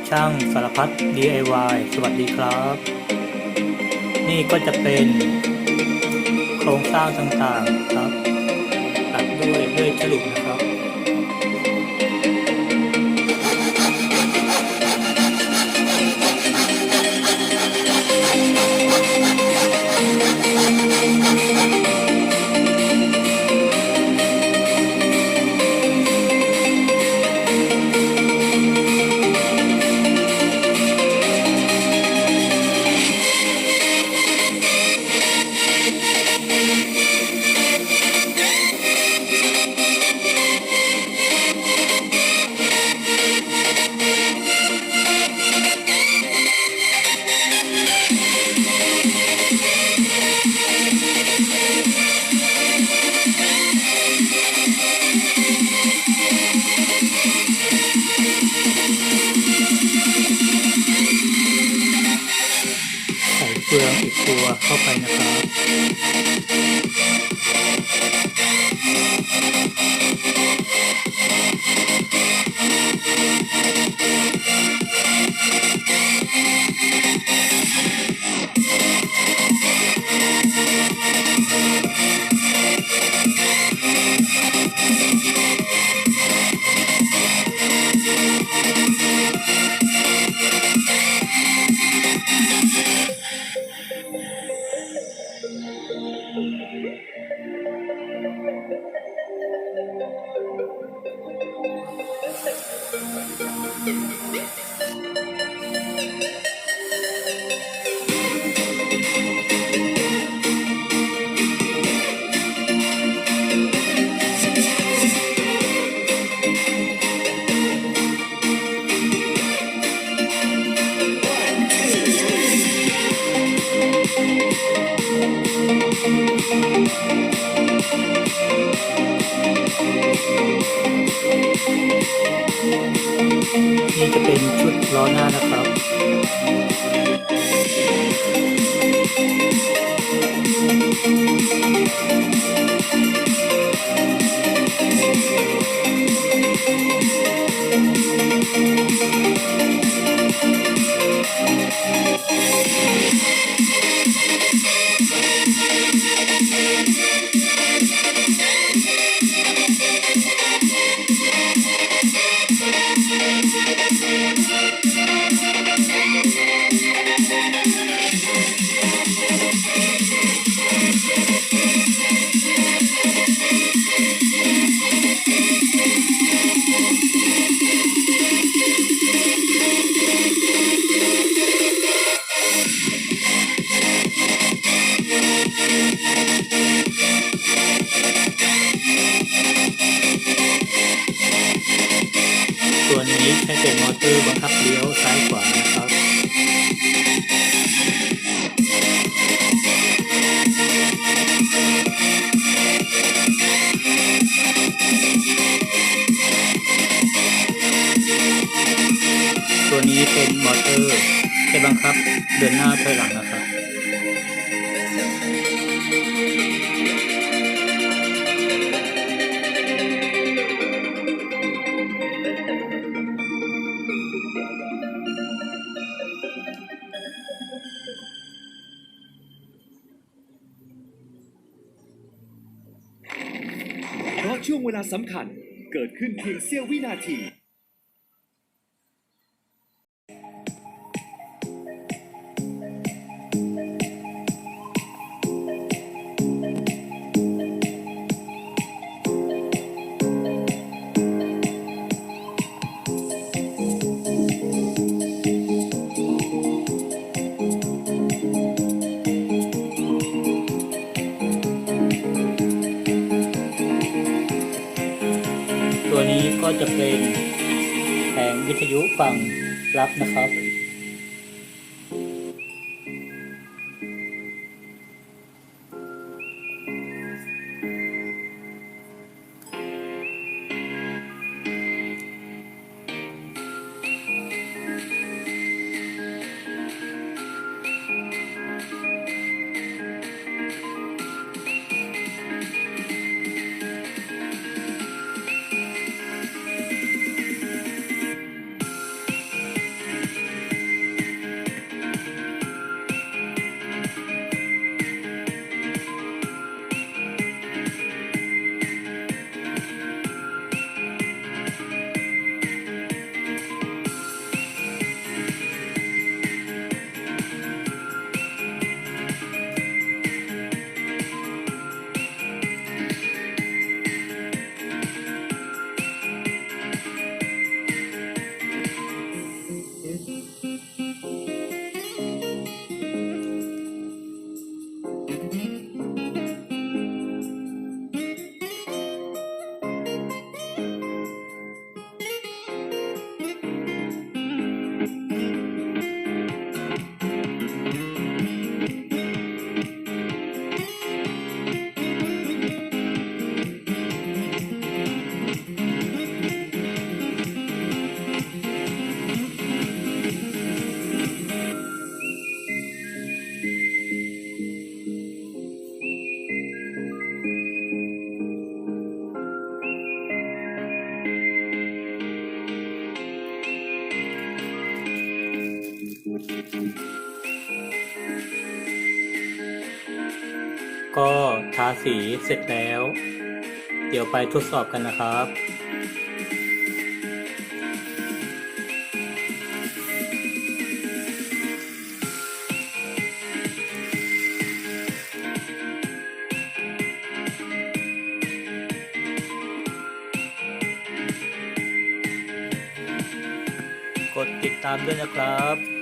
ช่างสารพัด DIY สวัสดีครับ นี่ก็จะเป็นโครงสร้างต่างๆครับตัดด้วยเลื่อยฉลุนะครับใส่เฟืองอีกตัวเข้าไปนี่จะเป็นชุดล้อหน้านะครับตัวนี้ใช้เป็นมอเตอร์บังคับเลี้ยวซ้ายขวานะครับตัวนี้เป็นมอเตอร์ใช้บังคับเดินหน้าถอยหลังนะครับเพราะช่วงเวลาสำคัญเกิดขึ้นเพียงเสี้ยววินาทีตัวนี้ก็จะเป็นแผงวิทยุฝั่งรับนะครับ ก็ทาสีเสร็จแล้ว เดี๋ยวไปทดสอบกันนะครับ กดติดตามด้วยนะครับ